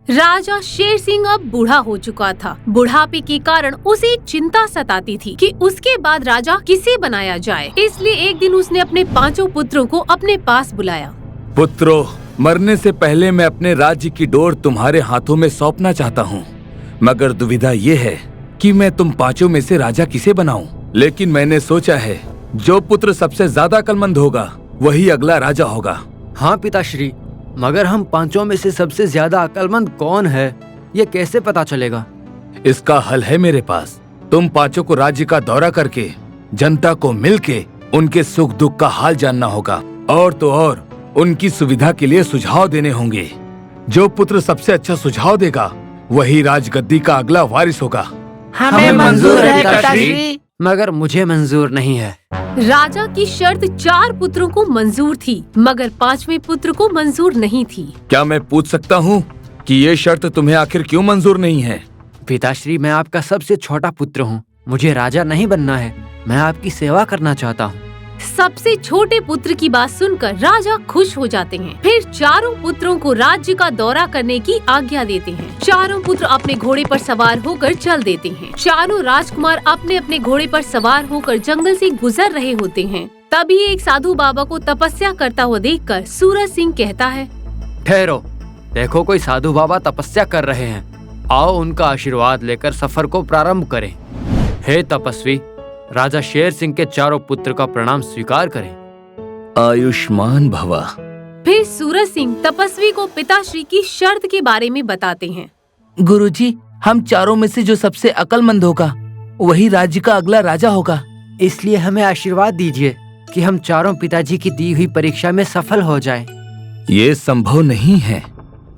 राजा शेर सिंह अब बूढ़ा हो चुका था। बुढ़ापे के कारण उसे एक चिंता सताती थी कि उसके बाद राजा किसे बनाया जाए। इसलिए एक दिन उसने अपने 5 पुत्रों को अपने पास बुलाया। पुत्रों, मरने से पहले मैं अपने राज्य की डोर तुम्हारे हाथों में सौंपना चाहता हूँ, मगर दुविधा ये है कि मैं तुम 5 में से राजा किसे बनाऊं। लेकिन मैंने सोचा है जो पुत्र सबसे ज्यादा अक्लमंद होगा वही अगला राजा होगा। हाँ पिताश्री, मगर हम 5 में से सबसे ज्यादा अक्लमंद कौन है, ये कैसे पता चलेगा? इसका हल है मेरे पास। तुम 5 को राज्य का दौरा करके जनता को मिलके उनके सुख दुख का हाल जानना होगा, और तो और उनकी सुविधा के लिए सुझाव देने होंगे। जो पुत्र सबसे अच्छा सुझाव देगा वही राजगद्दी का अगला वारिस होगा। हमें मंजूर है पिताश्री। मगर मुझे मंजूर नहीं है। राजा की शर्त 4 पुत्रों को मंजूर थी, मगर 5वें पुत्र को मंजूर नहीं थी। क्या मैं पूछ सकता हूँ कि ये शर्त तुम्हें आखिर क्यों मंजूर नहीं है? पिताश्री, मैं आपका सबसे छोटा पुत्र हूँ। मुझे राजा नहीं बनना है, मैं आपकी सेवा करना चाहता हूँ। सबसे छोटे पुत्र की बात सुनकर राजा खुश हो जाते हैं। फिर 4 पुत्रों को राज्य का दौरा करने की आज्ञा देते हैं। 4 पुत्र अपने घोड़े पर सवार होकर चल देते हैं। 4 राजकुमार अपने अपने घोड़े पर सवार होकर जंगल से गुजर रहे होते हैं। तभी एक साधु बाबा को तपस्या करता हुआ देखकर सूरज सिंह कहता है, ठहरो, देखो कोई साधु बाबा तपस्या कर रहे हैं। आओ उनका आशीर्वाद लेकर सफर को प्रारंभ करें। हे तपस्वी, राजा शेर सिंह के 4 पुत्र का प्रणाम स्वीकार करें। आयुष्मान भवा। फिर सूरज सिंह तपस्वी को पिताश्री की शर्त के बारे में बताते हैं। गुरुजी, हम 4 में से जो सबसे अक्लमंद होगा वही राज्य का अगला राजा होगा। इसलिए हमें आशीर्वाद दीजिए कि हम 4 पिताजी की दी हुई परीक्षा में सफल हो जाएं। ये संभव नहीं है।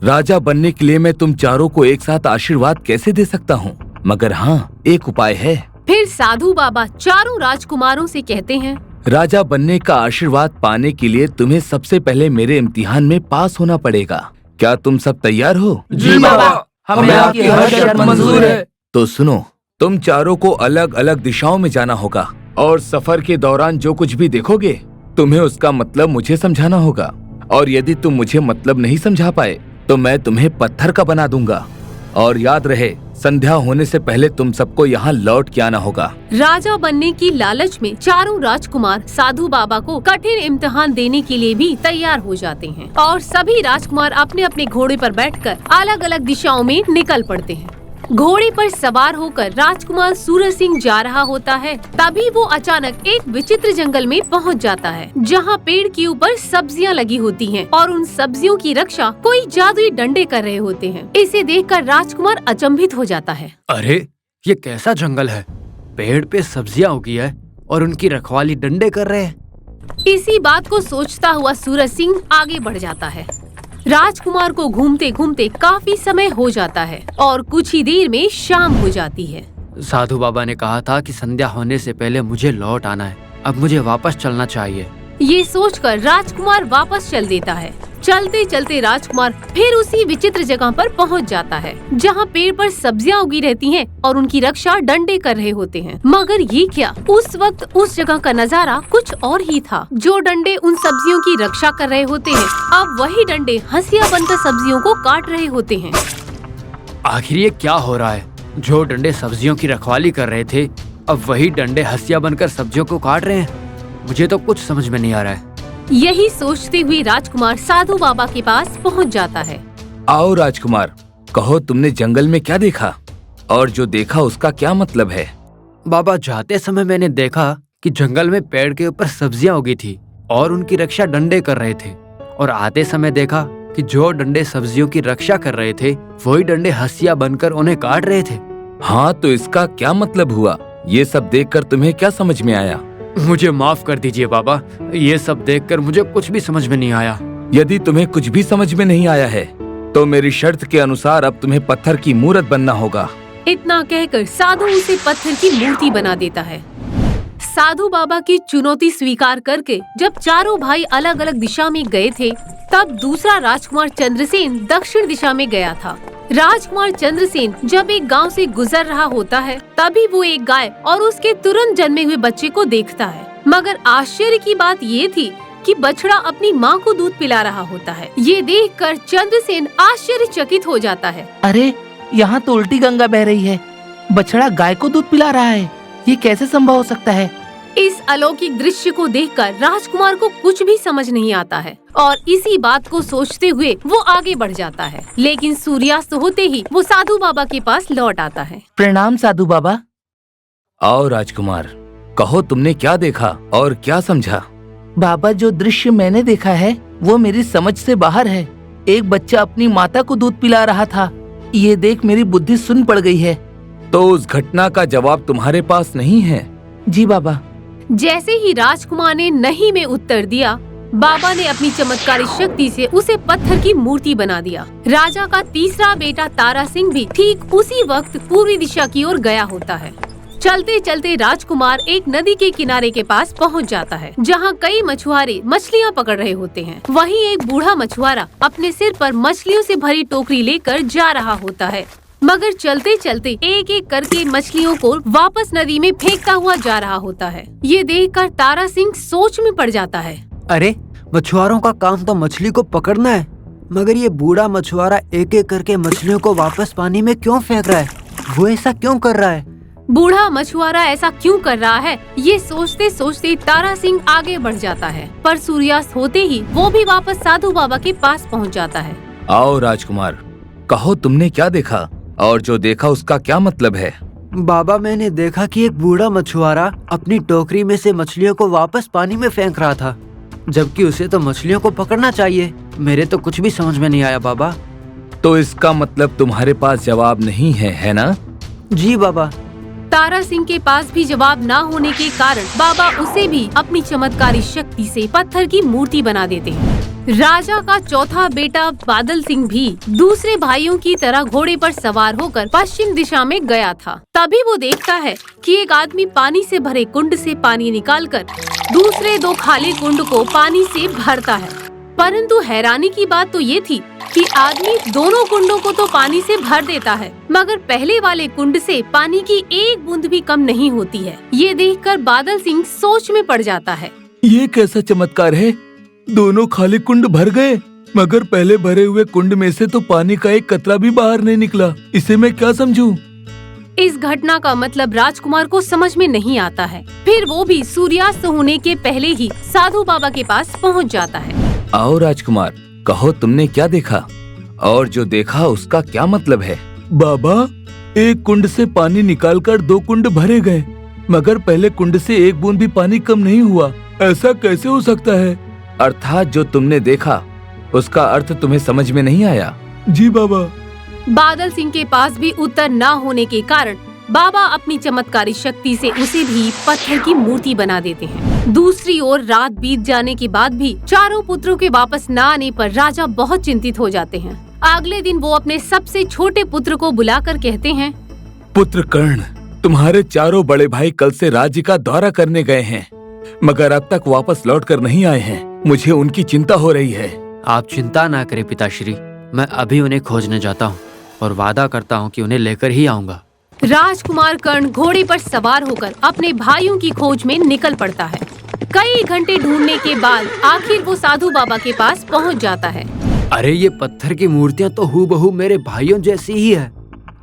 राजा बनने के लिए मैं तुम 4 को एक साथ आशीर्वाद कैसे दे सकता हूँ? मगर हाँ, एक उपाय है। फिर साधु बाबा 4 राजकुमारों से कहते हैं, राजा बनने का आशीर्वाद पाने के लिए तुम्हें सबसे पहले मेरे इम्तिहान में पास होना पड़ेगा। क्या तुम सब तैयार हो? जी बाबा, हमें आपकी हर शर्त मंजूर है। तो सुनो, तुम 4 को अलग अलग दिशाओं में जाना होगा, और सफर के दौरान जो कुछ भी देखोगे तुम्हें उसका मतलब मुझे समझाना होगा। और यदि तुम मुझे मतलब नहीं समझा पाए तो मैं तुम्हें पत्थर का बना दूंगा। और याद रहे, संध्या होने से पहले तुम सबको यहाँ लौट के आना होगा। राजा बनने की लालच में 4 राजकुमार साधु बाबा को कठिन इम्तिहान देने के लिए भी तैयार हो जाते हैं, और सभी राजकुमार अपने अपने घोड़े पर बैठकर अलग अलग दिशाओं में निकल पड़ते हैं। घोड़े पर सवार होकर राजकुमार सूरज सिंह जा रहा होता है। तभी वो अचानक एक विचित्र जंगल में पहुंच जाता है, जहां पेड़ के ऊपर सब्जियां लगी होती हैं, और उन सब्जियों की रक्षा कोई जादुई डंडे कर रहे होते हैं। इसे देखकर राजकुमार अचंभित हो जाता है। अरे, ये कैसा जंगल है? पेड़ पे सब्जियां उगी है और उनकी रखवाली डंडे कर रहे हैं। इसी बात को सोचता हुआ सूरज सिंह आगे बढ़ जाता है। राजकुमार को घूमते घूमते काफी समय हो जाता है, और कुछ ही देर में शाम हो जाती है। साधु बाबा ने कहा था कि संध्या होने से पहले मुझे लौट आना है। अब मुझे वापस चलना चाहिए। ये सोचकर राजकुमार वापस चल देता है। चलते चलते राजकुमार फिर उसी विचित्र जगह पर पहुंच जाता है, जहां पेड़ पर सब्जियां उगी रहती हैं और उनकी रक्षा डंडे कर रहे होते हैं। मगर ये क्या, उस वक्त उस जगह का नजारा कुछ और ही था। जो डंडे उन सब्जियों की रक्षा कर रहे होते हैं, अब वही डंडे हंसिया बनकर सब्जियों को काट रहे होते हैं। आखिर ये क्या हो रहा है? जो डंडे सब्जियों की रखवाली कर रहे थे, अब वही डंडे हंसिया बनकर सब्जियों को काट रहे हैं। मुझे तो कुछ समझ में नहीं आ रहा है। यही सोचते हुए राजकुमार साधु बाबा के पास पहुंच जाता है। आओ राजकुमार, कहो तुमने जंगल में क्या देखा, और जो देखा उसका क्या मतलब है? बाबा, जाते समय मैंने देखा कि जंगल में पेड़ के ऊपर सब्जियां उगी थी और उनकी रक्षा डंडे कर रहे थे, और आते समय देखा कि जो डंडे सब्जियों की रक्षा कर रहे थे वही डंडे हंसिया बनकर उन्हें काट रहे थे। हाँ, तो इसका क्या मतलब हुआ? ये सब देखकर तुम्हें क्या समझ में आया? मुझे माफ कर दीजिए बाबा, ये सब देखकर मुझे कुछ भी समझ में नहीं आया। यदि तुम्हें कुछ भी समझ में नहीं आया है तो मेरी शर्त के अनुसार अब तुम्हें पत्थर की मूर्त बनना होगा। इतना कहकर साधु उसे पत्थर की मूर्ति बना देता है। साधु बाबा की चुनौती स्वीकार करके जब 4 भाई अलग अलग दिशा में गए थे, तब दूसरा राजकुमार चंद्रसेन दक्षिण दिशा में गया था। राजकुमार चंद्रसेन जब एक गांव से गुजर रहा होता है, तभी वो एक गाय और उसके तुरंत जन्मे हुए बच्चे को देखता है। मगर आश्चर्य की बात ये थी कि बछड़ा अपनी माँ को दूध पिला रहा होता है। ये देखकर चंद्रसेन आश्चर्यचकित हो जाता है। अरे, यहाँ तो उल्टी गंगा बह रही है। बछड़ा गाय को दूध पिला रहा है। ये कैसे संभव हो सकता है? इस अलौकिक दृश्य को देखकर राजकुमार को कुछ भी समझ नहीं आता है और इसी बात को सोचते हुए वो आगे बढ़ जाता है। लेकिन सूर्यास्त होते ही वो साधु बाबा के पास लौट आता है। प्रणाम साधु बाबा। आओ राजकुमार, कहो तुमने क्या देखा और क्या समझा? बाबा, जो दृश्य मैंने देखा है वो मेरी समझ से बाहर है। एक बच्चा अपनी माता को दूध पिला रहा था। ये देख मेरी बुद्धि सुन्न पड़ गई है। तो उस घटना का जवाब तुम्हारे पास नहीं है? जी बाबा। जैसे ही राजकुमार ने नहीं में उत्तर दिया, बाबा ने अपनी चमत्कारी शक्ति से उसे पत्थर की मूर्ति बना दिया। राजा का तीसरा बेटा तारा सिंह भी ठीक उसी वक्त पूर्वी दिशा की ओर गया होता है। चलते चलते राजकुमार एक नदी के किनारे के पास पहुंच जाता है, जहां कई मछुआरे मछलियां पकड़ रहे होते हैं। वहीं एक बूढ़ा मछुआरा अपने सिर पर मछलियों से भरी टोकरी लेकर जा रहा होता है, मगर चलते चलते एक एक करके मछलियों को वापस नदी में फेंकता हुआ जा रहा होता है। ये देखकर तारा सिंह सोच में पड़ जाता है। अरे, मछुआरों का काम तो मछली को पकड़ना है, मगर ये बूढ़ा मछुआरा एक एक करके मछलियों को वापस पानी में क्यों फेंक रहा है? वो ऐसा क्यों कर रहा है? बूढ़ा मछुआरा ऐसा क्यों कर रहा है, ये सोचते सोचते तारा सिंह आगे बढ़ जाता है, पर सूर्यास्त होते ही वो भी वापस साधु बाबा के पास पहुंच जाता है। आओ राजकुमार, कहो तुमने क्या देखा और जो देखा उसका क्या मतलब है? बाबा, मैंने देखा कि एक बूढ़ा मछुआरा अपनी टोकरी में से मछलियों को वापस पानी में फेंक रहा था, जबकि उसे तो मछलियों को पकड़ना चाहिए। मेरे तो कुछ भी समझ में नहीं आया बाबा। तो इसका मतलब तुम्हारे पास जवाब नहीं है ना? जी बाबा। तारा सिंह के पास भी जवाब ना होने के कारण बाबा उसे भी अपनी चमत्कारी शक्ति से पत्थर की मूर्ति बना देते हैं। राजा का चौथा बेटा बादल सिंह भी दूसरे भाइयों की तरह घोड़े पर सवार होकर पश्चिम दिशा में गया था। तभी वो देखता है कि एक आदमी पानी से भरे कुंड से पानी निकालकर दूसरे दो खाली कुंड को पानी से भरता है। परंतु हैरानी की बात तो ये थी कि आदमी दोनों कुंडों को तो पानी से भर देता है, मगर पहले वाले कुंड से पानी की एक बूंद भी कम नहीं होती है। ये देखकर बादल सिंह सोच में पड़ जाता है। ये कैसा चमत्कार है? दोनों खाली कुंड भर गए, मगर पहले भरे हुए कुंड में से तो पानी का एक कतरा भी बाहर नहीं निकला। इसे मैं क्या समझूं? इस घटना का मतलब राजकुमार को समझ में नहीं आता है। फिर वो भी सूर्यास्त होने के पहले ही साधु बाबा के पास पहुंच जाता है। आओ राजकुमार, कहो तुमने क्या देखा और जो देखा उसका क्या मतलब है? बाबा, एक कुंड से पानी निकालकर दो कुंड भरे गए, मगर पहले कुंड से एक बूंद भी पानी कम नहीं हुआ। ऐसा कैसे हो सकता है? अर्थात जो तुमने देखा उसका अर्थ तुम्हें समझ में नहीं आया? जी बाबा। बादल सिंह के पास भी उत्तर न होने के कारण बाबा अपनी चमत्कारी शक्ति से उसे भी पत्थर की मूर्ति बना देते हैं। दूसरी ओर रात बीत जाने के बाद भी चारों पुत्रों के वापस न आने पर राजा बहुत चिंतित हो जाते हैं। अगले दिन वो अपने सबसे छोटे पुत्र को बुलाकर कहते हैं, पुत्र कर्ण, तुम्हारे चारों बड़े भाई कल से राज्य का दौरा करने गए हैं, मगर अब तक वापस लौट कर नहीं आए हैं। मुझे उनकी चिंता हो रही है। आप चिंता ना करें पिताश्री, मैं अभी उन्हें खोजने जाता हूँ और वादा करता हूँ कि उन्हें लेकर ही आऊँगा। राजकुमार कर्ण घोड़े पर सवार होकर अपने भाइयों की खोज में निकल पड़ता है। कई घंटे ढूंढने के बाद आखिर वो साधु बाबा के पास पहुंच जाता है। अरे, ये पत्थर की मूर्तियाँ तो हूबहू मेरे भाइयों जैसी ही है।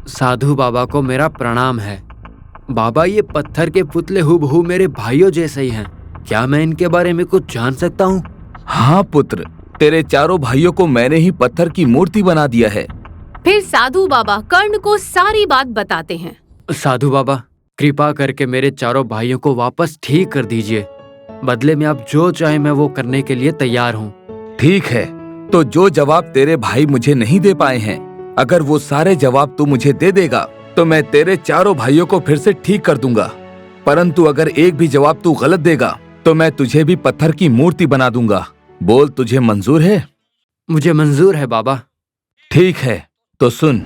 साधु बाबा को मेरा प्रणाम है। बाबा, ये पत्थर के पुतले हूबहू मेरे भाइयों जैसे ही हैं। क्या मैं इनके बारे में कुछ जान सकता हूँ? हाँ पुत्र, तेरे चारों भाइयों को मैंने ही पत्थर की मूर्ति बना दिया है। फिर साधु बाबा कर्ण को सारी बात बताते हैं। साधु बाबा, कृपा करके मेरे चारों भाइयों को वापस ठीक कर दीजिए। बदले में आप जो चाहे मैं वो करने के लिए तैयार हूँ। ठीक है, तो जो जवाब तेरे भाई मुझे नहीं दे पाए हैं, अगर वो सारे जवाब तू मुझे दे देगा तो मैं तेरे चारों भाइयों को फिर से ठीक कर दूंगा। परंतु अगर एक भी जवाब तू गलत देगा तो मैं तुझे भी पत्थर की मूर्ति बना दूंगा। बोल, तुझे मंजूर है? मुझे मंजूर है बाबा। ठीक है, तो सुन।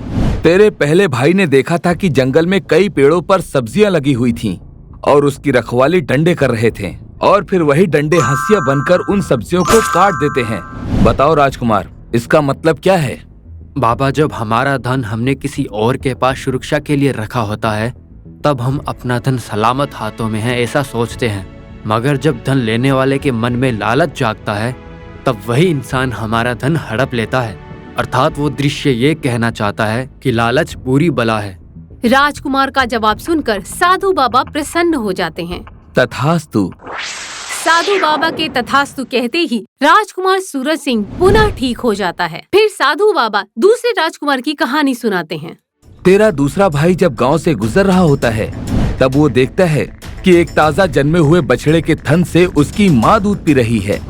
तेरे पहले भाई ने देखा था कि जंगल में कई पेड़ों पर सब्जियां लगी हुई थीं और उसकी रखवाली डंडे कर रहे थे, और फिर वही डंडे हंसिया बनकर उन सब्जियों को काट देते हैं। बताओ राजकुमार, इसका मतलब क्या है? बाबा, जब हमारा धन हमने किसी और के पास सुरक्षा के लिए रखा होता है, तब हम अपना धन सलामत हाथों में है ऐसा सोचते हैं। मगर जब धन लेने वाले के मन में लालच जागता है तब वही इंसान हमारा धन हड़प लेता है। अर्थात वो दृश्य ये कहना चाहता है कि लालच बुरी बला है। राजकुमार का जवाब सुनकर साधु बाबा प्रसन्न हो जाते हैं। तथास्तु। साधु बाबा के तथास्तु कहते ही राजकुमार सूरज सिंह पुनः ठीक हो जाता है। फिर साधु बाबा दूसरे राजकुमार की कहानी सुनाते हैं। तेरा दूसरा भाई जब गांव से गुजर रहा होता है तब वो देखता है कि एक ताजा जन्मे हुए बछड़े के थन से उसकी माँ दूध पी रही है।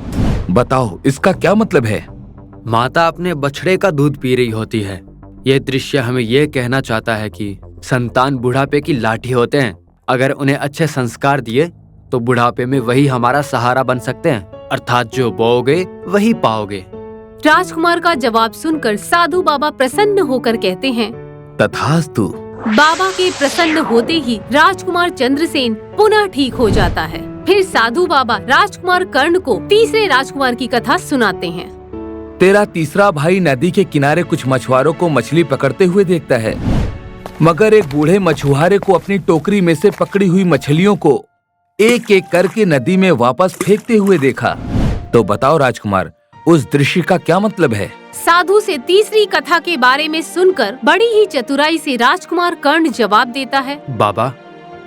बताओ इसका क्या मतलब है? माता अपने बछड़े का दूध पी रही होती है। ये दृश्य हमें ये कहना चाहता है कि संतान बुढ़ापे की लाठी होते हैं। अगर उन्हें अच्छे संस्कार दिए तो बुढ़ापे में वही हमारा सहारा बन सकते हैं। अर्थात जो बोओगे वही पाओगे। राजकुमार का जवाब सुनकर साधु बाबा प्रसन्न होकर कहते हैं, तथास्तु। बाबा के प्रसन्न होते ही राजकुमार चंद्रसेन पुनः ठीक हो जाता है। फिर साधु बाबा राजकुमार कर्ण को तीसरे राजकुमार की कथा सुनाते हैं। तेरा तीसरा भाई नदी के किनारे कुछ मछुआरों को मछली पकड़ते हुए देखता है, मगर एक बूढ़े मछुआरे को अपनी टोकरी में से पकड़ी हुई मछलियों को एक एक करके नदी में वापस फेंकते हुए देखा। तो बताओ राजकुमार, उस दृश्य का क्या मतलब है? साधु से तीसरी कथा के बारे में सुनकर बड़ी ही चतुराई से राजकुमार कर्ण जवाब देता है, बाबा,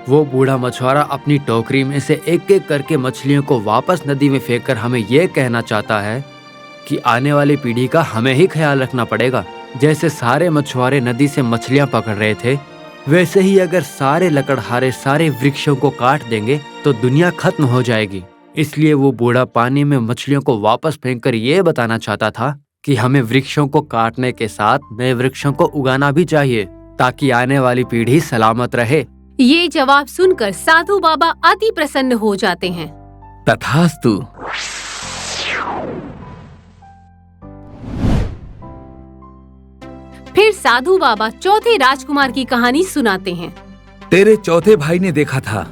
वो बूढ़ा मछुआरा अपनी टोकरी में से एक एक करके मछलियों को वापस नदी में फेंककर हमें ये कहना चाहता है कि आने वाली पीढ़ी का हमें ही ख्याल रखना पड़ेगा। जैसे सारे मछुआरे नदी से मछलियाँ पकड़ रहे थे, वैसे ही अगर सारे लकड़हारे सारे वृक्षों को काट देंगे तो दुनिया खत्म हो जाएगी। इसलिए वो बूढ़ा पानी में मछलियों को वापस फेंककर ये बताना चाहता था कि हमें वृक्षों को काटने के साथ नए वृक्षों को उगाना भी चाहिए ताकि आने वाली पीढ़ी सलामत रहे। ये जवाब सुनकर साधु बाबा अति प्रसन्न हो जाते हैं। तथास्तु। फिर साधु बाबा चौथे राजकुमार की कहानी सुनाते हैं। तेरे चौथे भाई ने देखा था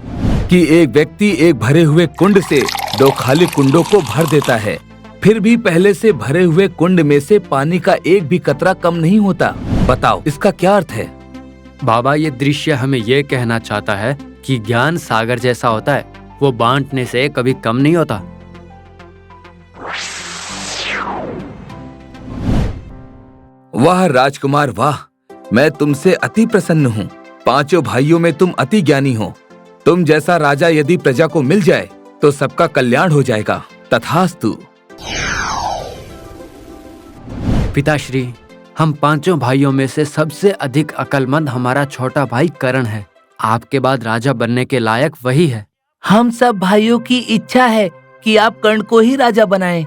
कि एक व्यक्ति एक भरे हुए कुंड से दो खाली कुंडों को भर देता है, फिर भी पहले से भरे हुए कुंड में से पानी का एक भी कतरा कम नहीं होता। बताओ इसका क्या अर्थ है? बाबा, ये दृश्य हमें ये कहना चाहता है कि ज्ञान सागर जैसा होता है, वो बांटने से कभी कम नहीं होता। वाह राजकुमार वाह, मैं तुमसे अति प्रसन्न हूँ। पांचों भाइयों में तुम अति ज्ञानी हो। तुम जैसा राजा यदि प्रजा को मिल जाए तो सबका कल्याण हो जाएगा। तथास्तु। पिताश्री, हम पांचों भाइयों में से सबसे अधिक अक्लमंद हमारा छोटा भाई कर्ण है। आपके बाद राजा बनने के लायक वही है। हम सब भाइयों की इच्छा है कि आप कर्ण को ही राजा बनाएं।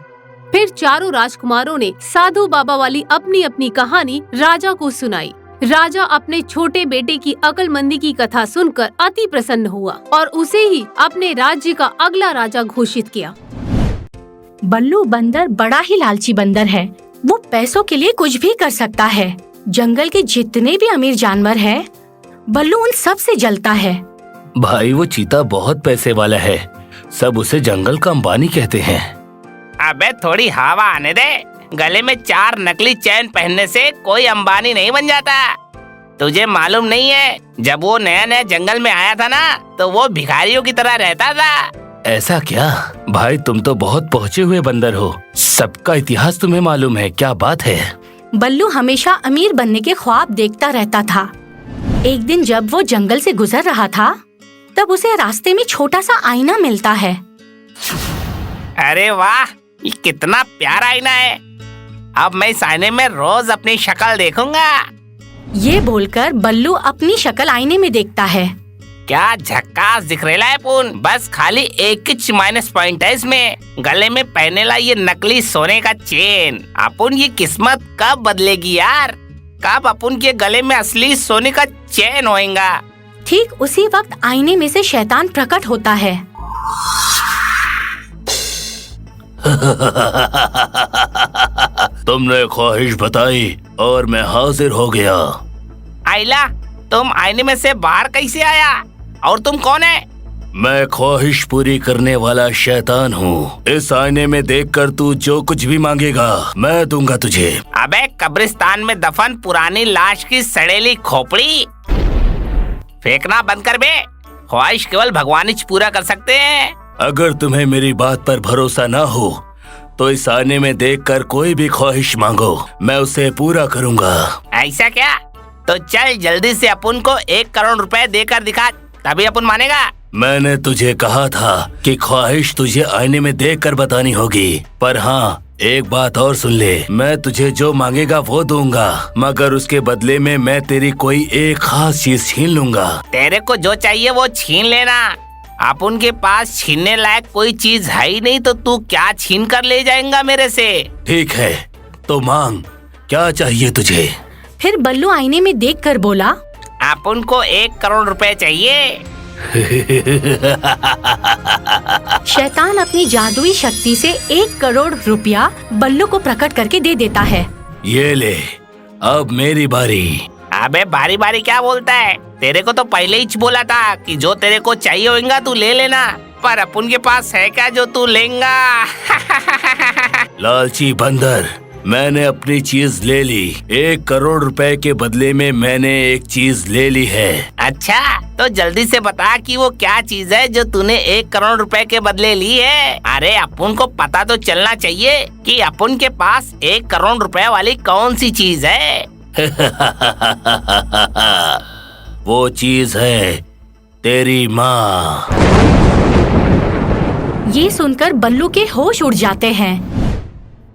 फिर चारों राजकुमारों ने साधु बाबा वाली अपनी अपनी कहानी राजा को सुनाई। राजा अपने छोटे बेटे की अक्लमंदी की कथा सुनकर अति प्रसन्न हुआ और उसे ही अपने राज्य का अगला राजा घोषित किया। बल्लू बंदर बड़ा ही लालची बंदर है। वो पैसों के लिए कुछ भी कर सकता है। जंगल के जितने भी अमीर जानवर हैं, बल्लू उन सब से जलता है। भाई, वो चीता बहुत पैसे वाला है। सब उसे जंगल का अंबानी कहते हैं। अबे थोड़ी हवा आने दे। गले में 4 नकली चैन पहनने से कोई अंबानी नहीं बन जाता। तुझे मालूम नहीं है, जब वो नया नया जंगल में आया था ना, तो वो भिखारियों की तरह रहता था। ऐसा क्या? भाई, तुम तो बहुत पहुँचे हुए बंदर हो। सबका इतिहास तुम्हें मालूम है। क्या बात है? बल्लू हमेशा अमीर बनने के ख्वाब देखता रहता था। एक दिन जब वो जंगल से गुजर रहा था, तब उसे रास्ते में छोटा सा आईना मिलता है। अरे वाह, ये कितना प्यारा आईना है। अब मैं इस आईने में रोज अपनी शक्ल देखूंगा। ये बोलकर बल्लू अपनी शक्ल आईने में देखता है। क्या झक्कास दिख रहा है पून। बस खाली एक ही माइनस पॉइंट है इसमें। गले में पहने ला ये नकली सोने का चेन। अपुन की किस्मत कब बदलेगी यार? कब अपुन के गले में असली सोने का चेन होएगा? ठीक उसी वक्त आईने में से शैतान प्रकट होता है। तुमने ख्वाहिश बताई और मैं हाजिर हो गया। आइला, तुम आईने में से बाहर कैसे आया? और तुम कौन है? मैं ख्वाहिश पूरी करने वाला शैतान हूँ। इस आईने में देखकर तू जो कुछ भी मांगेगा मैं दूंगा तुझे। अबे कब्रिस्तान में दफन पुरानी लाश की सड़ेली खोपड़ी फेंकना बंद कर बे। ख्वाहिश केवल भगवान ही पूरा कर सकते हैं। अगर तुम्हें मेरी बात पर भरोसा ना हो तो इस आईने में देखकर कोई भी ख्वाहिश मांगो, मैं उसे पूरा करूंगा। ऐसा क्या? तो चल जल्दी से अपन को 1 करोड़ रुपए देकर दिखा, तभी अपन मानेगा। मैंने तुझे कहा था कि ख्वाहिश तुझे आईने में देखकर बतानी होगी। पर हाँ, एक बात और सुन ले, मैं तुझे जो मांगेगा वो दूंगा, मगर उसके बदले में मैं तेरी कोई एक खास चीज छीन लूंगा। तेरे को जो चाहिए वो छीन लेना। अपन के पास छीनने लायक कोई चीज है ही नहीं, तो तू क्या छीन कर ले जाएगा मेरे से? ठीक है, तो मांग, क्या चाहिए तुझे? फिर बल्लू आईने में देखकर बोला, अपन को 1 करोड़ रुपए चाहिए। शैतान अपनी जादुई शक्ति से 1 करोड़ रुपया बल्लू को प्रकट करके दे देता है। ये ले, अब मेरी बारी। अबे बारी बारी क्या बोलता है? तेरे को तो पहले ही बोला था कि जो तेरे को चाहिए होगा तू ले लेना, पर अपन के पास है क्या जो तू लेगा? लालची बंदर, मैंने अपनी चीज ले ली। 1 करोड़ रुपए के बदले में मैंने एक चीज ले ली है। अच्छा, तो जल्दी से बता कि वो क्या चीज है जो तूने 1 करोड़ रुपए के बदले ली है। अरे अपन को पता तो चलना चाहिए कि अपन के पास 1 करोड़ रुपए वाली कौन सी चीज है। वो चीज है तेरी माँ। ये सुनकर बल्लू के होश उड़ जाते हैं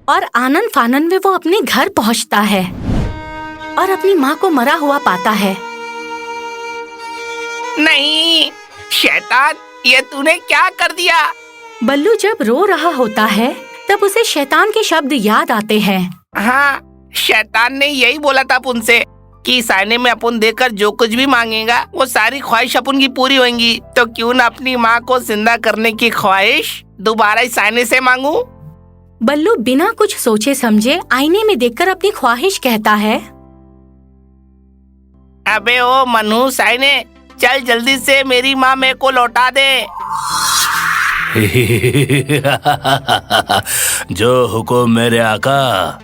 और आनंद फानंद में वो अपने घर पहुंचता है और अपनी माँ को मरा हुआ पाता है। नहीं शैतान, ये तूने क्या कर दिया? बल्लू जब रो रहा होता है तब उसे शैतान के शब्द याद आते हैं। हाँ, शैतान ने यही बोला था अपन से कि इस आईने में अपन देखकर जो कुछ भी मांगेगा वो सारी ख्वाहिश अपन की पूरी होंगी। तो क्यों न अपनी माँ को जिंदा करने की ख्वाहिश दोबारा इस आईने से मांगू। बल्लू बिना कुछ सोचे समझे आईने में देखकर अपनी ख्वाहिश कहता है, अबे ओ मनहूस आईने, चल जल्दी से मेरी माँ मेरे को लौटा दे। जो हुकुम मेरे आका।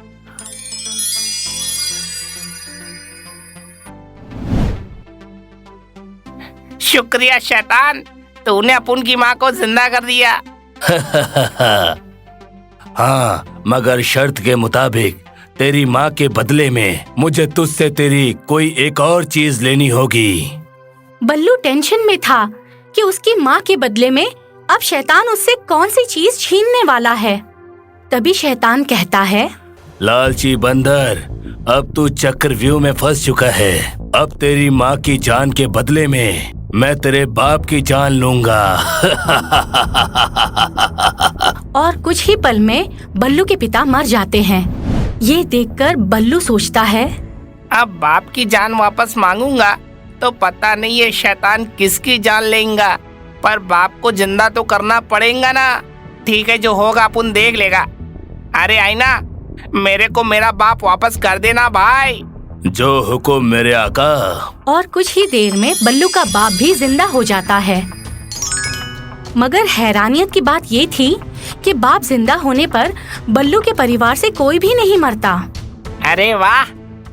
शुक्रिया शैतान, तूने अपन की माँ को जिंदा कर दिया। हाँ, मगर शर्त के मुताबिक तेरी माँ के बदले में मुझे तुझसे तेरी कोई एक और चीज लेनी होगी। बल्लू टेंशन में था कि उसकी माँ के बदले में अब शैतान उससे कौन सी चीज छीनने वाला है। तभी शैतान कहता है, लालची बंदर, अब तू चक्रव्यूह में फंस चुका है। अब तेरी माँ की जान के बदले में मैं तेरे बाप की जान लूंगा। और कुछ ही पल में बल्लू के पिता मर जाते हैं। ये देखकर बल्लू सोचता है, अब बाप की जान वापस मांगूंगा तो पता नहीं ये शैतान किसकी जान लेगा, पर बाप को जिंदा तो करना पड़ेगा ना। ठीक है, जो होगा अपन देख लेगा। अरे आईना, मेरे को मेरा बाप वापस कर देना भाई। जो हुकुम मेरे आका। और कुछ ही देर में बल्लू का बाप भी जिंदा हो जाता है। मगर हैरानियत की बात ये थी कि बाप जिंदा होने पर बल्लू के परिवार से कोई भी नहीं मरता। अरे वाह,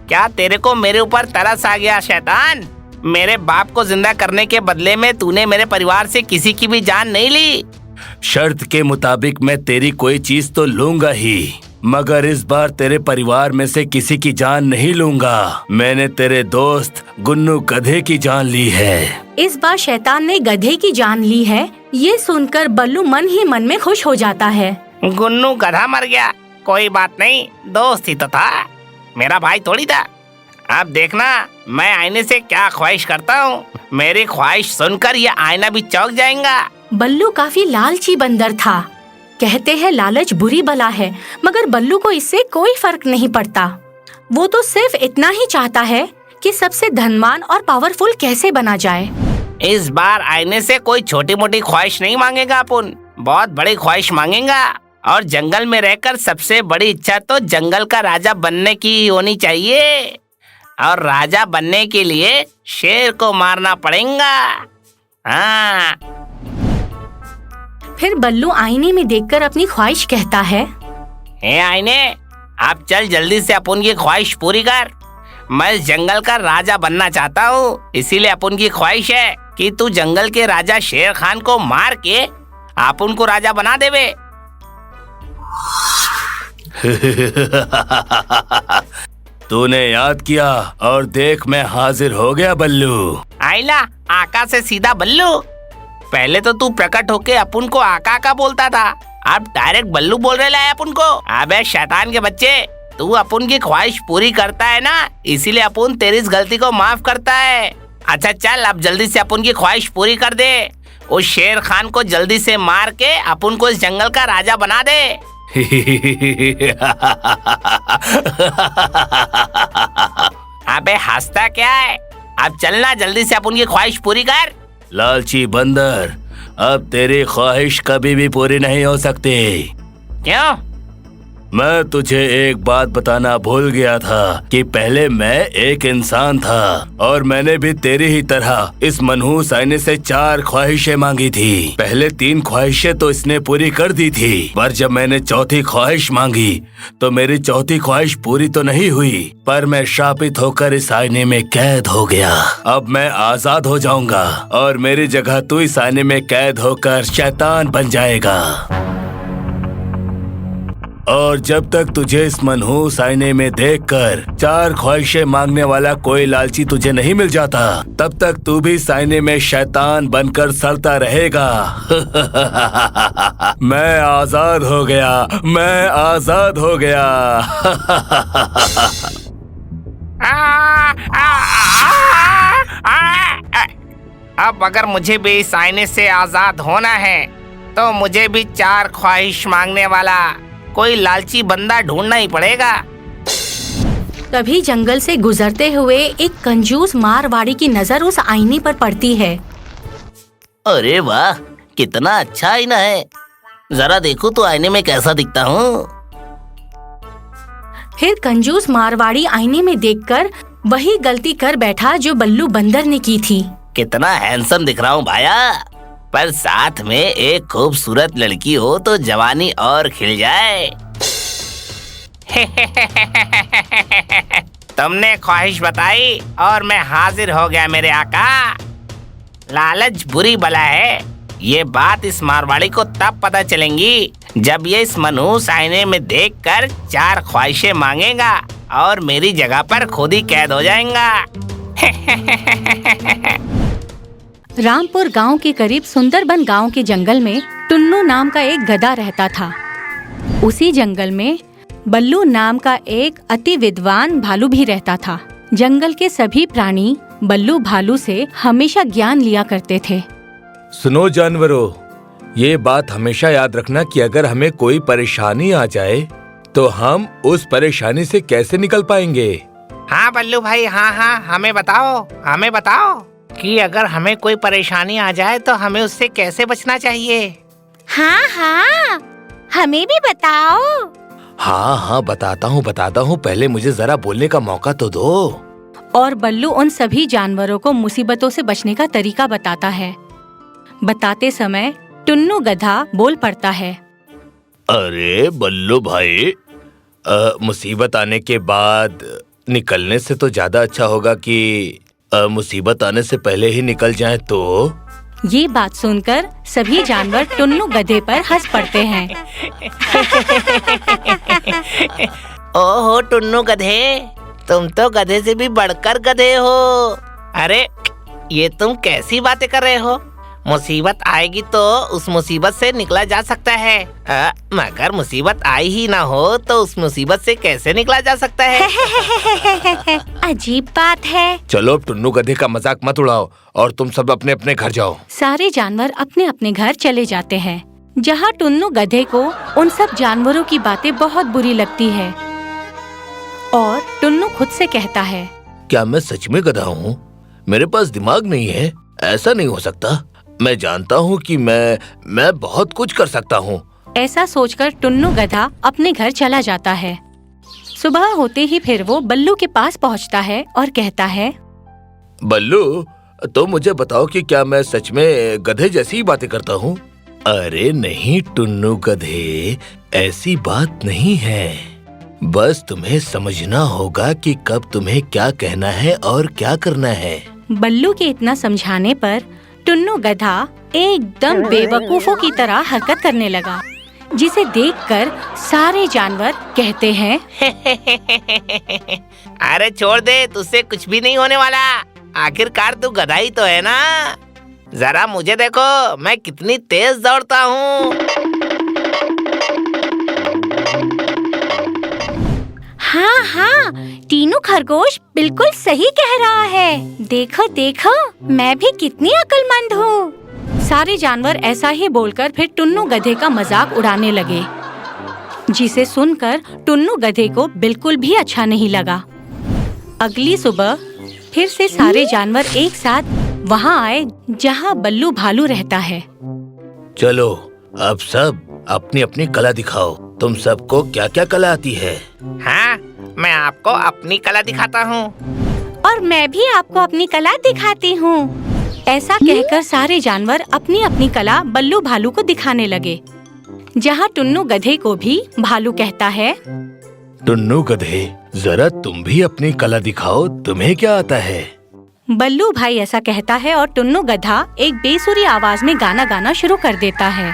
क्या तेरे को मेरे ऊपर तरस आ गया शैतान? मेरे बाप को जिंदा करने के बदले में तूने मेरे परिवार से किसी की भी जान नहीं ली। शर्त के मुताबिक मैं तेरी कोई चीज तो लूंगा ही, मगर इस बार तेरे परिवार में से किसी की जान नहीं लूंगा। मैंने तेरे दोस्त गुन्नू गधे की जान ली है। इस बार शैतान ने गधे की जान ली है। ये सुनकर बल्लू मन ही मन में खुश हो जाता है। गुन्नू गधा मर गया, कोई बात नहीं, दोस्त ही तो था, मेरा भाई थोड़ी था। अब देखना मैं आईने से क्या ख्वाहिश करता हूँ। मेरी ख्वाहिश सुनकर ये आईना भी चौंक जाएगा। बल्लू काफी लालची बंदर था। कहते हैं लालच बुरी बला है, मगर बल्लू को इससे कोई फर्क नहीं पड़ता। वो तो सिर्फ इतना ही चाहता है कि सबसे धनवान और पावरफुल कैसे बना जाए। इस बार आईने से कोई छोटी मोटी ख्वाहिश नहीं मांगेगा अपन, बहुत बड़ी ख्वाहिश मांगेगा। और जंगल में रहकर सबसे बड़ी इच्छा तो जंगल का राजा बनने की होनी चाहिए। और राजा बनने के लिए शेर को मारना पड़ेगा। हाँ। फिर बल्लू आईने में देखकर अपनी ख्वाहिश कहता है, हे आईने, आप चल जल्दी से अपन की ख्वाहिश पूरी कर। मैं इस जंगल का राजा बनना चाहता हूँ, इसीलिए अपन की ख्वाहिश है कि तू जंगल के राजा शेर खान को मार के आप उनको राजा बना देवे। तूने याद किया और देख मैं हाजिर हो गया बल्लू। आइला आका से सीधा बल्लू। पहले तो तू प्रकट होके अपन को आका का बोलता था, अब डायरेक्ट बल्लू बोल रहे है अपन को। अबे शैतान के बच्चे, तू अपन की ख्वाहिश पूरी करता है ना, इसीलिए अपन तेरी इस गलती को माफ करता है। अच्छा चल अब जल्दी से अपन की ख्वाहिश पूरी कर दे। उस शेर खान को जल्दी से मार के अपन को इस जंगल का राजा बना दे। अबे हंसता क्या है, अब चलना जल्दी से अपन की ख्वाहिश पूरी कर। लालची बंदर, अब तेरी ख्वाहिश कभी भी पूरी नहीं हो सकती। क्यों? मैं तुझे एक बात बताना भूल गया था कि पहले मैं एक इंसान था और मैंने भी तेरी ही तरह इस मनहूस आईने से 4 ख्वाहिशें मांगी थी। पहले 3 ख्वाहिशें तो इसने पूरी कर दी थी, पर जब मैंने चौथी ख्वाहिश मांगी तो मेरी चौथी ख्वाहिश पूरी तो नहीं हुई, पर मैं श्रापित होकर इस आईने में कैद हो गया। अब मैं आजाद हो जाऊंगा और मेरी जगह तू इस आईने में कैद होकर शैतान बन जाएगा। और जब तक तुझे इस मनहूस आईने में देखकर 4 ख्वाहिशें मांगने वाला कोई लालची तुझे नहीं मिल जाता, तब तक तू भी इस आईने में शैतान बनकर सड़ता रहेगा। मैं आजाद हो गया, मैं आजाद हो गया। अब अगर मुझे भी इस आईने से आजाद होना है तो मुझे भी 4 ख्वाहिश मांगने वाला कोई लालची बंदा ढूंढना ही पड़ेगा। तभी जंगल से गुजरते हुए एक कंजूस मारवाड़ी की नजर उस आईने पर पड़ती है। अरे वाह, कितना अच्छा आईना है, जरा देखो तो आईने में कैसा दिखता हूँ। फिर कंजूस मारवाड़ी आईने में देखकर वही गलती कर बैठा जो बल्लू बंदर ने की थी। कितना हैंडसम दिख रहा हूँ भाया, पर साथ में एक खूबसूरत लड़की हो तो जवानी और खिल जाए। तुमने ख्वाहिश बताई और मैं हाजिर हो गया मेरे आका। लालच बुरी बला है, ये बात इस मारवाड़ी को तब पता चलेंगी जब ये इस मनहूस आईने में देखकर 4 ख्वाहिशें मांगेगा और मेरी जगह पर खुद ही कैद हो जाएगा। रामपुर गांव के करीब सुंदरबन गांव के जंगल में टुन्नू नाम का एक गधा रहता था। उसी जंगल में बल्लू नाम का एक अति विद्वान भालू भी रहता था। जंगल के सभी प्राणी बल्लू भालू से हमेशा ज्ञान लिया करते थे। सुनो जानवरों, ये बात हमेशा याद रखना कि अगर हमें कोई परेशानी आ जाए तो हम उस परेशानी से कैसे निकल पाएंगे। हाँ बल्लू भाई, हाँ हमें बताओ कि अगर हमें कोई परेशानी आ जाए तो हमें उससे कैसे बचना चाहिए। हाँ हमें भी बताओ। हाँ बताता हूँ, पहले मुझे जरा बोलने का मौका तो दो। और बल्लू उन सभी जानवरों को मुसीबतों से बचने का तरीका बताता है। बताते समय टुन्नू गधा बोल पड़ता है। अरे बल्लू भाई, मुसीबत आने के बाद निकलने से तो ज्यादा अच्छा होगा कि मुसीबत आने से पहले ही निकल जाए तो। ये बात सुनकर सभी जानवर टुन्नू गधे पर हंस पड़ते हैं। ओहो टुन्नू गधे, तुम तो गधे से भी बढ़कर गधे हो। अरे ये तुम कैसी बातें कर रहे हो? मुसीबत आएगी तो उस मुसीबत से निकला जा सकता है, मगर मुसीबत आई ही ना हो तो उस मुसीबत से कैसे निकला जा सकता है? अजीब बात है। चलो टुन्नू गधे का मजाक मत उड़ाओ और तुम सब अपने अपने घर जाओ। सारे जानवर अपने अपने घर चले जाते हैं, जहाँ टुन्नू गधे को उन सब जानवरों की बातें बहुत बुरी लगती है। और टुन्नू खुद से कहता है, क्या मैं सच में गधा हूँ? मेरे पास दिमाग नहीं है, ऐसा नहीं हो सकता। मैं जानता हूँ कि मैं बहुत कुछ कर सकता हूँ। ऐसा सोचकर टुन्नू गधा अपने घर चला जाता है। सुबह होते ही फिर वो बल्लू के पास पहुँचता है और कहता है, बल्लू, तो मुझे बताओ कि क्या मैं सच में गधे जैसी ही बातें करता हूँ? अरे नहीं टुन्नू गधे, ऐसी बात नहीं है। बस तुम्हें समझना होगा कि कब तुम्हें क्या कहना है और क्या करना है। बल्लू के इतना समझाने पर टुन्नू गधा एकदम बेवकूफों की तरह हरकत करने लगा, जिसे देखकर सारे जानवर कहते हैं, अरे छोड़ दे, तुझसे कुछ भी नहीं होने वाला। आखिरकार तू गधा ही तो है ना। जरा मुझे देखो, मैं कितनी तेज दौड़ता हूँ। हाँ हाँ, टीनू खरगोश बिल्कुल सही कह रहा है। देखो देखो, मैं भी कितनी अक्लमंद हूँ। सारे जानवर ऐसा ही बोलकर फिर टुन्नू गधे का मजाक उड़ाने लगे, जिसे सुनकर टुन्नू गधे को बिल्कुल भी अच्छा नहीं लगा। अगली सुबह फिर से सारे जानवर एक साथ वहाँ आए जहाँ बल्लू भालू रहता है। चलो अब सब अपनी अपनी कला दिखाओ। तुम सबको क्या क्या कला आती है? हाँ, मैं आपको अपनी कला दिखाता हूँ। और मैं भी आपको अपनी कला दिखाती हूँ। ऐसा कहकर सारे जानवर अपनी अपनी कला बल्लू भालू को दिखाने लगे, जहाँ टुन्नू गधे को भी भालू कहता है, टुन्नू गधे, जरा तुम भी अपनी कला दिखाओ, तुम्हें क्या आता है? बल्लू भाई ऐसा कहता है और टुन्नू गधा एक बेसुरी आवाज में गाना गाना शुरू कर देता है।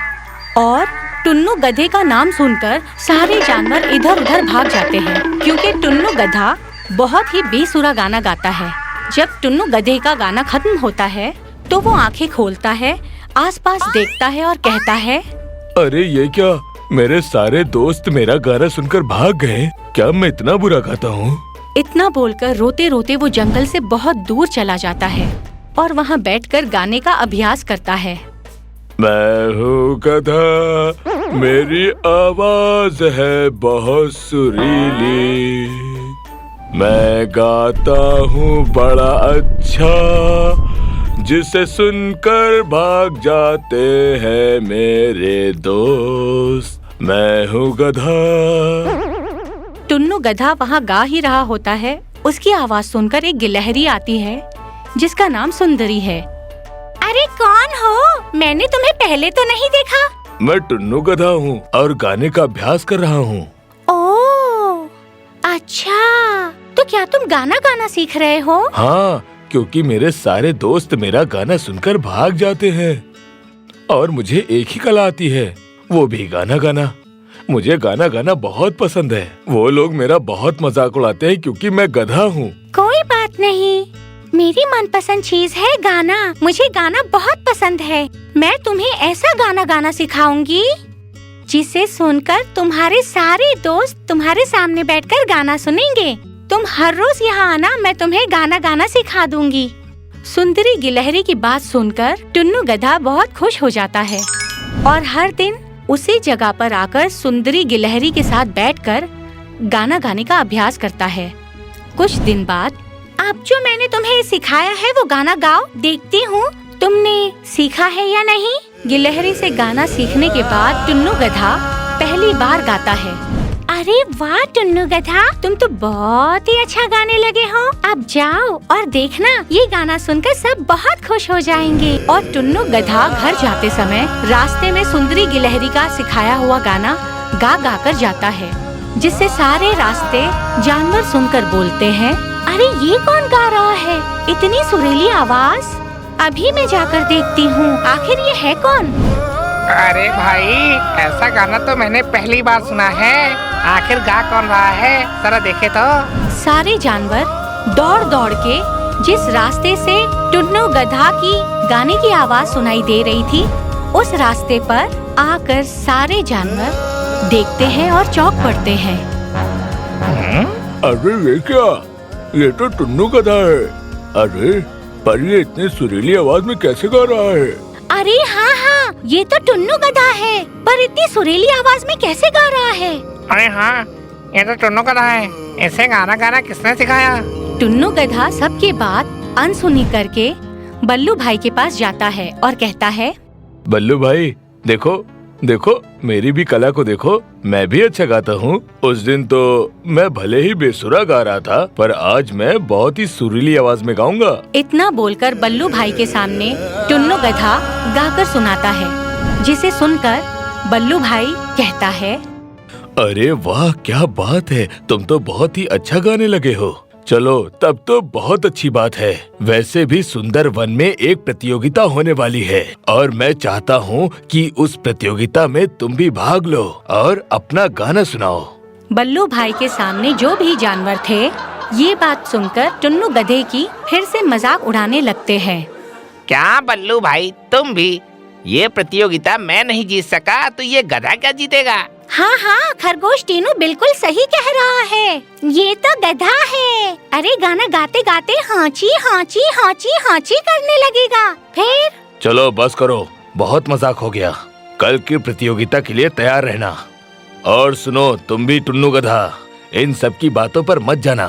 और टुन्नू गधे का नाम सुनकर सारे जानवर इधर उधर भाग जाते हैं, क्योंकि टुन्नू गधा बहुत ही बेसुरा गाना गाता है। जब टुन्नू गधे का गाना खत्म होता है तो वो आंखें खोलता है, आसपास देखता है और कहता है, अरे ये क्या, मेरे सारे दोस्त मेरा गाना सुनकर भाग गए। क्या मैं इतना बुरा गाता हूँ? इतना बोलकर रोते रोते वो जंगल से बहुत दूर चला जाता है और वहाँ बैठकर गाने का अभ्यास करता है। मैं हूँ गधा, मेरी आवाज है बहुत सुरीली, मैं गाता हूँ बड़ा अच्छा, जिसे सुनकर भाग जाते हैं मेरे दोस्त। मैं हूँ गधा। टुन्नू गधा वहाँ गा ही रहा होता है, उसकी आवाज सुनकर एक गिलहरी आती है जिसका नाम सुंदरी है। अरे कौन हो? मैंने तुम्हें पहले तो नहीं देखा। मैं टुन्नू गधा हूँ और गाने का अभ्यास कर रहा हूँ। ओह, अच्छा, तो क्या तुम गाना गाना सीख रहे हो? हाँ, क्योंकि मेरे सारे दोस्त मेरा गाना सुनकर भाग जाते हैं और मुझे एक ही कला आती है, वो भी गाना गाना। मुझे गाना गाना बहुत पसंद है। वो लोग मेरा बहुत मजाक उड़ाते हैं क्योंकि मैं गधा हूँ। कोई बात नहीं, मेरी मनपसंद चीज है गाना। मुझे गाना बहुत पसंद है। मैं तुम्हें ऐसा गाना गाना सिखाऊंगी जिसे सुनकर तुम्हारे सारे दोस्त तुम्हारे सामने बैठकर गाना सुनेंगे। तुम हर रोज यहाँ आना, मैं तुम्हें गाना गाना सिखा दूंगी। सुंदरी गिलहरी की बात सुनकर टुन्नू गधा बहुत खुश हो जाता है और हर दिन उसी जगह पर आकर सुंदरी गिलहरी के साथ बैठकर गाना गाने का अभ्यास करता है। कुछ दिन बाद, अब जो मैंने तुम्हें सिखाया है वो गाना गाओ, देखती हूँ तुमने सीखा है या नहीं। गिलहरी से गाना सीखने के बाद टुन्नू गधा पहली बार गाता है। अरे वाह टुन्नू गधा, तुम तो बहुत ही अच्छा गाने लगे हो। अब जाओ और देखना, ये गाना सुनकर सब बहुत खुश हो जाएंगे। और टुन्नू गधा घर जाते समय रास्ते में सुंदरी गिलहरी का सिखाया हुआ गाना गा गा कर जाता है, जिससे सारे रास्ते जानवर सुनकर बोलते हैं, अरे ये कौन गा रहा है, इतनी सुरीली आवाज। अभी मैं जाकर देखती हूँ आखिर ये है कौन। अरे भाई, ऐसा गाना तो मैंने पहली बार सुना है। आखिर गा कौन रहा है, जरा देखे तो। सारे जानवर दौड़ दौड़ के जिस रास्ते से टुन्नू गधा की गाने की आवाज सुनाई दे रही थी, उस रास्ते पर आकर सारे जानवर देखते हैं और चौंक पड़ते हैं। अरे ये क्या, ये तो टुन्नू गधा है। अरे पर ये इतनी सुरीली आवाज में कैसे गा रहा है? अरे हाँ हाँ, ये तो टुन्नू गधा है, पर इतनी सुरीली आवाज में कैसे गा रहा है? अरे हाँ, ये तो टुन्नू गधा है। इसे गाना गाना किसने सिखाया? टुन्नू गधा सबकी बात अनसुनी करके बल्लू भाई के पास जाता है और कहता है, बल्लू भाई देखो देखो, मेरी भी कला को देखो, मैं भी अच्छा गाता हूँ। उस दिन तो मैं भले ही बेसुरा गा रहा था, पर आज मैं बहुत ही सुरीली आवाज में गाऊंगा। इतना बोलकर बल्लू भाई के सामने टुन्नू गधा गाकर सुनाता है, जिसे सुनकर बल्लू भाई कहता है, अरे वाह, क्या बात है, तुम तो बहुत ही अच्छा गाने लगे हो। चलो तब तो बहुत अच्छी बात है। वैसे भी सुंदर वन में एक प्रतियोगिता होने वाली है और मैं चाहता हूँ कि उस प्रतियोगिता में तुम भी भाग लो और अपना गाना सुनाओ। बल्लू भाई के सामने जो भी जानवर थे ये बात सुनकर टुन्नू गधे की फिर से मजाक उड़ाने लगते हैं। क्या बल्लू भाई तुम भी? ये प्रतियोगिता मैं नहीं जीत सका तो ये गधा क्या जीतेगा? हाँ हाँ, खरगोश टीनू बिल्कुल सही कह रहा है, ये तो गधा है। अरे गाना गाते गाते हांची हांची हांची हांची करने लगेगा। फिर चलो बस करो, बहुत मजाक हो गया। कल की प्रतियोगिता के लिए तैयार रहना। और सुनो तुम भी टुन्नू गधा, इन सब की बातों पर मत जाना।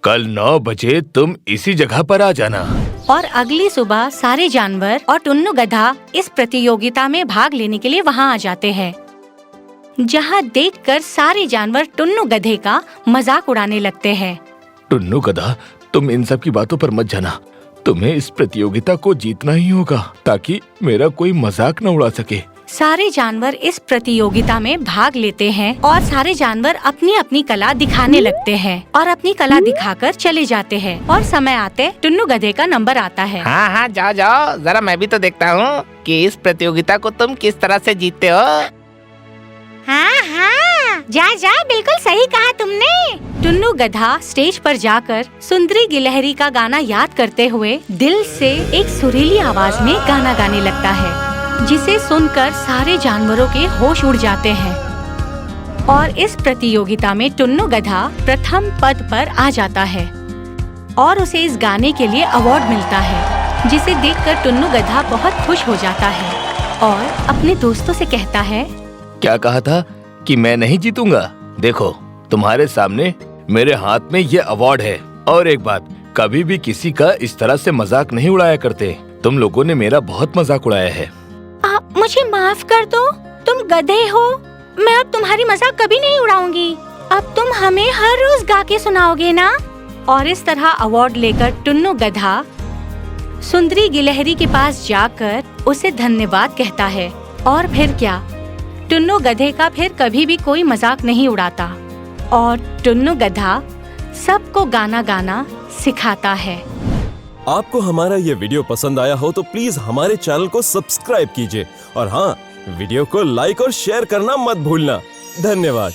कल 9 बजे तुम इसी जगह पर आ जाना। और अगली सुबह सारे जानवर और टुन्नू गधा इस प्रतियोगिता में भाग लेने के लिए वहाँ आ जाते हैं, जहाँ देखकर सारे जानवर टुन्नू गधे का मजाक उड़ाने लगते हैं। टुन्नू गधा, तुम इन सब की बातों पर मत जाना। तुम्हें इस प्रतियोगिता को जीतना ही होगा ताकि मेरा कोई मजाक न उड़ा सके। सारे जानवर इस प्रतियोगिता में भाग लेते हैं और सारे जानवर अपनी अपनी कला दिखाने लगते हैं और अपनी कला दिखाकर चले जाते हैं। और समय आते टुन्नू गधे का नंबर आता है। हाँ हाँ, जाओ जाओ, जरा मैं भी तो देखता हूँ कि इस प्रतियोगिता को तुम किस तरह से जीतते हो। हाँ हाँ, जा जा, बिल्कुल सही कहा तुमने। टुन्नू गधा स्टेज पर जाकर सुंदरी गिलहरी का गाना याद करते हुए दिल से एक सुरीली आवाज में गाना गाने लगता है, जिसे सुनकर सारे जानवरों के होश उड़ जाते हैं। और इस प्रतियोगिता में टुन्नू गधा प्रथम पद पर आ जाता है और उसे इस गाने के लिए अवार्ड मिलता है, जिसे देखकर टुन्नू गधा बहुत खुश हो जाता है और अपने दोस्तों से कहता है, क्या कहा था कि मैं नहीं जीतूंगा? देखो तुम्हारे सामने मेरे हाथ में ये अवार्ड है। और एक बात, कभी भी किसी का इस तरह से मजाक नहीं उड़ाया करते। तुम लोगों ने मेरा बहुत मजाक उड़ाया है। मुझे माफ कर दो, तुम गधे हो। मैं अब तुम्हारी मजाक कभी नहीं उड़ाऊंगी। अब तुम हमें हर रोज गा के सुनाओगे ना। और इस तरह अवार्ड लेकर टुन्नू गधा सुंदरी गिलहरी के पास जाकर उसे धन्यवाद कहता है। और फिर क्या, टुन्नू गधे का फिर कभी भी कोई मजाक नहीं उड़ाता और टुन्नू गधा सबको गाना गाना सिखाता है। आपको हमारा ये वीडियो पसंद आया हो तो प्लीज हमारे चैनल को सब्सक्राइब कीजिए और हाँ, वीडियो को लाइक और शेयर करना मत भूलना। धन्यवाद।